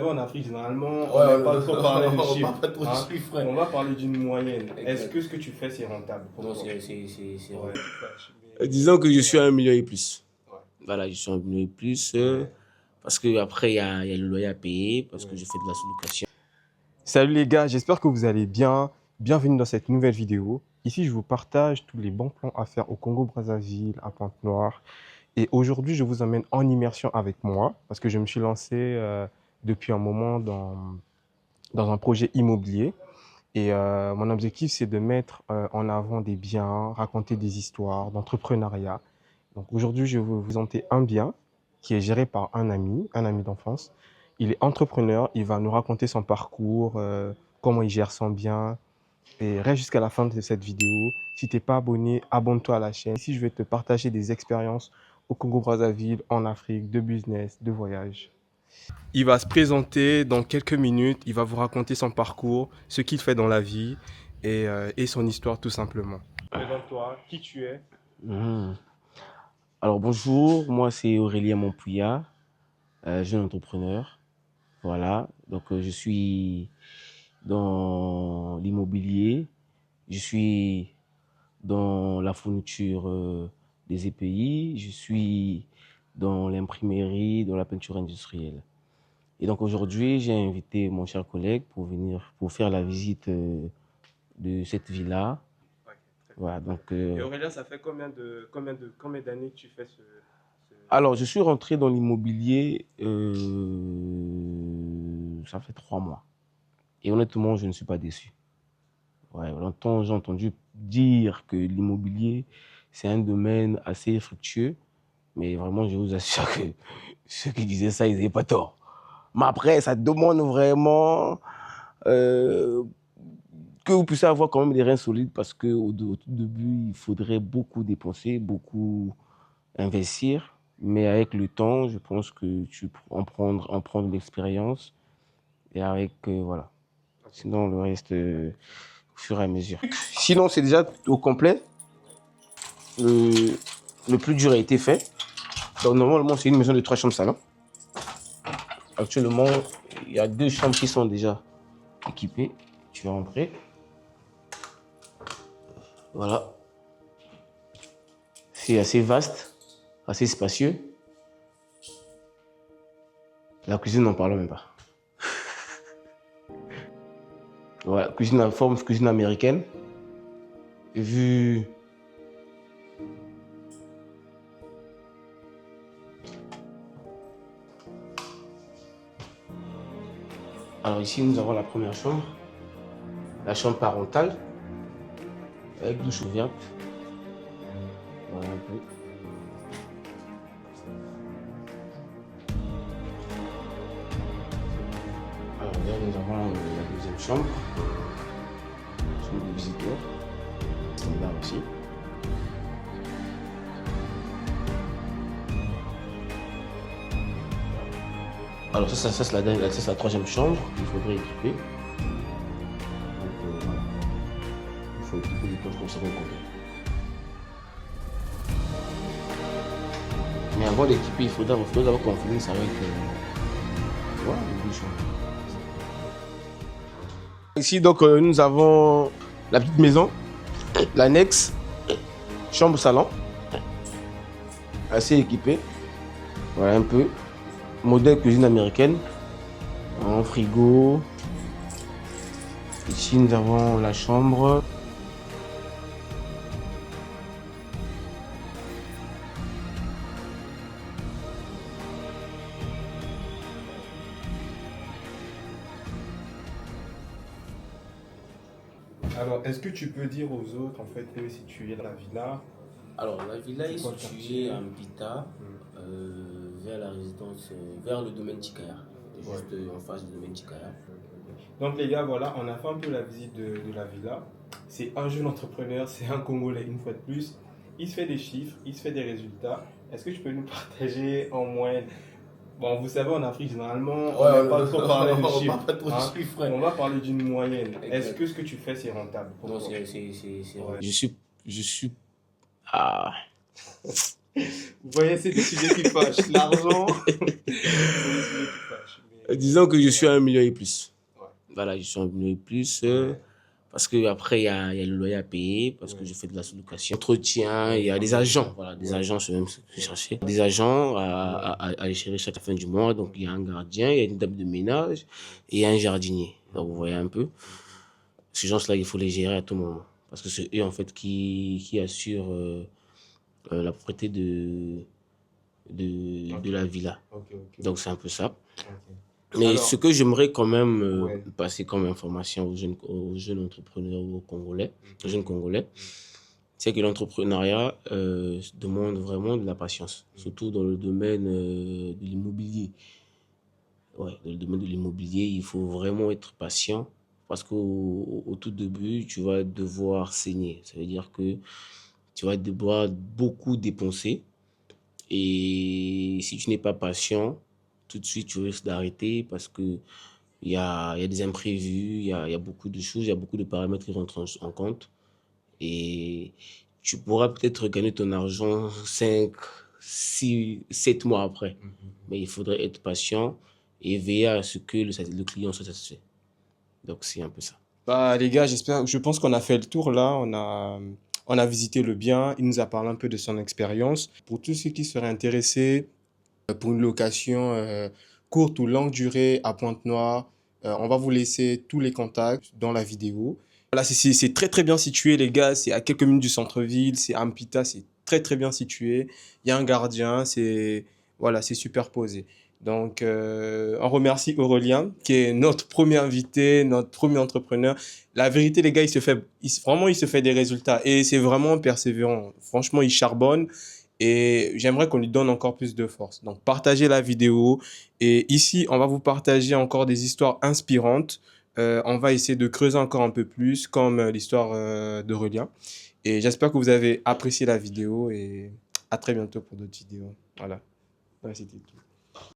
En Afrique, généralement, on n'aime pas trop parler de chiffres. Pas trop de chiffres, ouais. On va parler d'une moyenne. Exact. Est-ce que ce que tu fais, c'est rentable pour Non, toi? c'est Ouais. Disons que je suis à 1 million et plus. Ouais. Voilà, je suis à 1 million et plus. Ouais. Parce qu'après, il y a le loyer à payer, parce que je fais de la sous-location. Salut les gars, j'espère que vous allez bien. Bienvenue dans cette nouvelle vidéo. Ici, je vous partage tous les bons plans à faire au Congo-Brazzaville, à Pointe-Noire. Et aujourd'hui, je vous emmène en immersion avec moi, parce que je me suis lancé depuis un moment dans un projet immobilier. Et mon objectif, c'est de mettre en avant des biens, raconter des histoires d'entrepreneuriat. Donc aujourd'hui, je vais vous présenter un bien qui est géré par un ami d'enfance. Il est entrepreneur, il va nous raconter son parcours, comment il gère son bien. Et reste jusqu'à la fin de cette vidéo. Si tu n'es pas abonné, abonne-toi à la chaîne. Ici, je vais te partager des expériences au Congo-Brazzaville, en Afrique, de business, de voyage. Il va se présenter dans quelques minutes, il va vous raconter son parcours, ce qu'il fait dans la vie et son histoire tout simplement. Présente-toi, qui tu es? Alors bonjour, moi c'est Aurélien Montpouillat, jeune entrepreneur. Voilà, donc je suis dans l'immobilier, je suis dans la fourniture des EPI, je suis dans l'imprimerie, dans la peinture industrielle. Et donc aujourd'hui, j'ai invité mon cher collègue pour venir pour faire la visite de cette villa. Voilà, donc, Et Aurélien, ça fait combien d'années que tu fais ce... Alors, je suis rentré dans l'immobilier, ça fait 3 mois. Et honnêtement, je ne suis pas déçu. Ouais, longtemps, j'ai entendu dire que l'immobilier, c'est un domaine assez fructueux. Mais vraiment, je vous assure que ceux qui disaient ça, ils n'avaient pas tort. Mais après, ça demande vraiment que vous puissiez avoir quand même des reins solides parce qu'au tout début, il faudrait beaucoup dépenser, beaucoup investir. Mais avec le temps, je pense que tu en prendre de l'expérience. Et avec, voilà. Sinon, le reste, au fur et à mesure. Sinon, c'est déjà au complet. Le plus dur a été fait. Donc, normalement, c'est une maison de 3 chambres salon. Actuellement, il y a 2 chambres qui sont déjà équipées. Tu vas rentrer. Voilà. C'est assez vaste, assez spacieux. La cuisine, n'en parlons même pas. Voilà, cuisine en forme, cuisine américaine. Vu alors ici, nous avons la première chambre, la chambre parentale, avec douche ouverte. Voilà un peu. Alors là, nous avons la deuxième chambre, chambre de visiteur, c'est là aussi. Alors ça c'est la troisième chambre qu'il faudrait équiper. Donc voilà. Il faut équiper les poches comme ça qu'on connaît. Mais avant d'équiper, il faudra d'abord qu'on finisse avec voilà, les 2 chambres. Ici donc nous avons la petite maison, l'annexe, chambre salon, assez équipée. Voilà un peu. Modèle cuisine américaine, en frigo. Ici nous avons la chambre. Alors, est-ce que tu peux dire aux autres, en fait, où est située la villa? Alors la villa est C'est quoi le située quartier? à Mbita, vers la résidence, vers le domaine Chikaya, juste en face du domaine Chikaya. Donc les gars, voilà, on a fait un peu la visite de la villa. C'est un jeune entrepreneur, c'est un Congolais une fois de plus. Il se fait des chiffres, il se fait des résultats. Est-ce que tu peux nous partager en moyenne? Bon, vous savez, en Afrique, généralement, on n'aime pas trop parler de chiffres. Pas trop de chiffres, ouais. On va parler d'une moyenne. Exact. Est-ce que ce que tu fais, c'est rentable pour Non, toi? c'est Ouais. je suis ah. Vous voyez, c'est des sujets qui fâchent. L'argent, c'est des sujets qui fâchent. Disons que je suis à 1 million et plus. Ouais. Voilà, je suis à 1 million et plus. Parce qu'après, il y a le loyer à payer, parce que je fais de la sous-location. Entretien, il y a des agents. Voilà, des agents, c'est même ce que je cherchais. Des agents à aller gérer chaque fin du mois. Donc, il y a un gardien, il y a une dame de ménage et un jardinier. Donc, vous voyez un peu. Ces gens-là, il faut les gérer à tout moment. Parce que c'est eux, en fait, qui assurent la propriété de la villa. Donc, c'est un peu ça. Mais Alors, ce que j'aimerais quand même ouais. passer comme information aux jeunes entrepreneurs ou aux jeunes Congolais, c'est que l'entrepreneuriat demande vraiment de la patience, surtout dans le domaine de l'immobilier. Ouais, dans le domaine de l'immobilier, il faut vraiment être patient parce qu'au tout début, tu vas devoir saigner. Ça veut dire que tu vas devoir beaucoup dépenser et si tu n'es pas patient, tout de suite, tu risques d'arrêter parce que il y a des imprévus, il y a beaucoup de choses, il y a beaucoup de paramètres qui rentrent en compte. Et tu pourras peut-être gagner ton argent 5, 6, 7 mois après. Mais il faudrait être patient et veiller à ce que le client soit satisfait. Donc, c'est un peu ça. Bah, les gars, je pense qu'on a fait le tour là. On a visité le bien. Il nous a parlé un peu de son expérience. Pour tous ceux qui seraient intéressés pour une location courte ou longue durée à Pointe-Noire, on va vous laisser tous les contacts dans la vidéo. Voilà, c'est très très bien situé, les gars. C'est à quelques minutes du centre-ville. C'est à Ampita, c'est très très bien situé. Il y a un gardien. Voilà, c'est superposé. Donc, on remercie Aurélien, qui est notre premier invité, notre premier entrepreneur. La vérité, les gars, vraiment, il se fait des résultats et c'est vraiment persévérant. Franchement, il charbonne et j'aimerais qu'on lui donne encore plus de force. Donc, partagez la vidéo et ici, on va vous partager encore des histoires inspirantes. On va essayer de creuser encore un peu plus, comme l'histoire d'Aurélien. Et j'espère que vous avez apprécié la vidéo et à très bientôt pour d'autres vidéos. Voilà, c'était tout.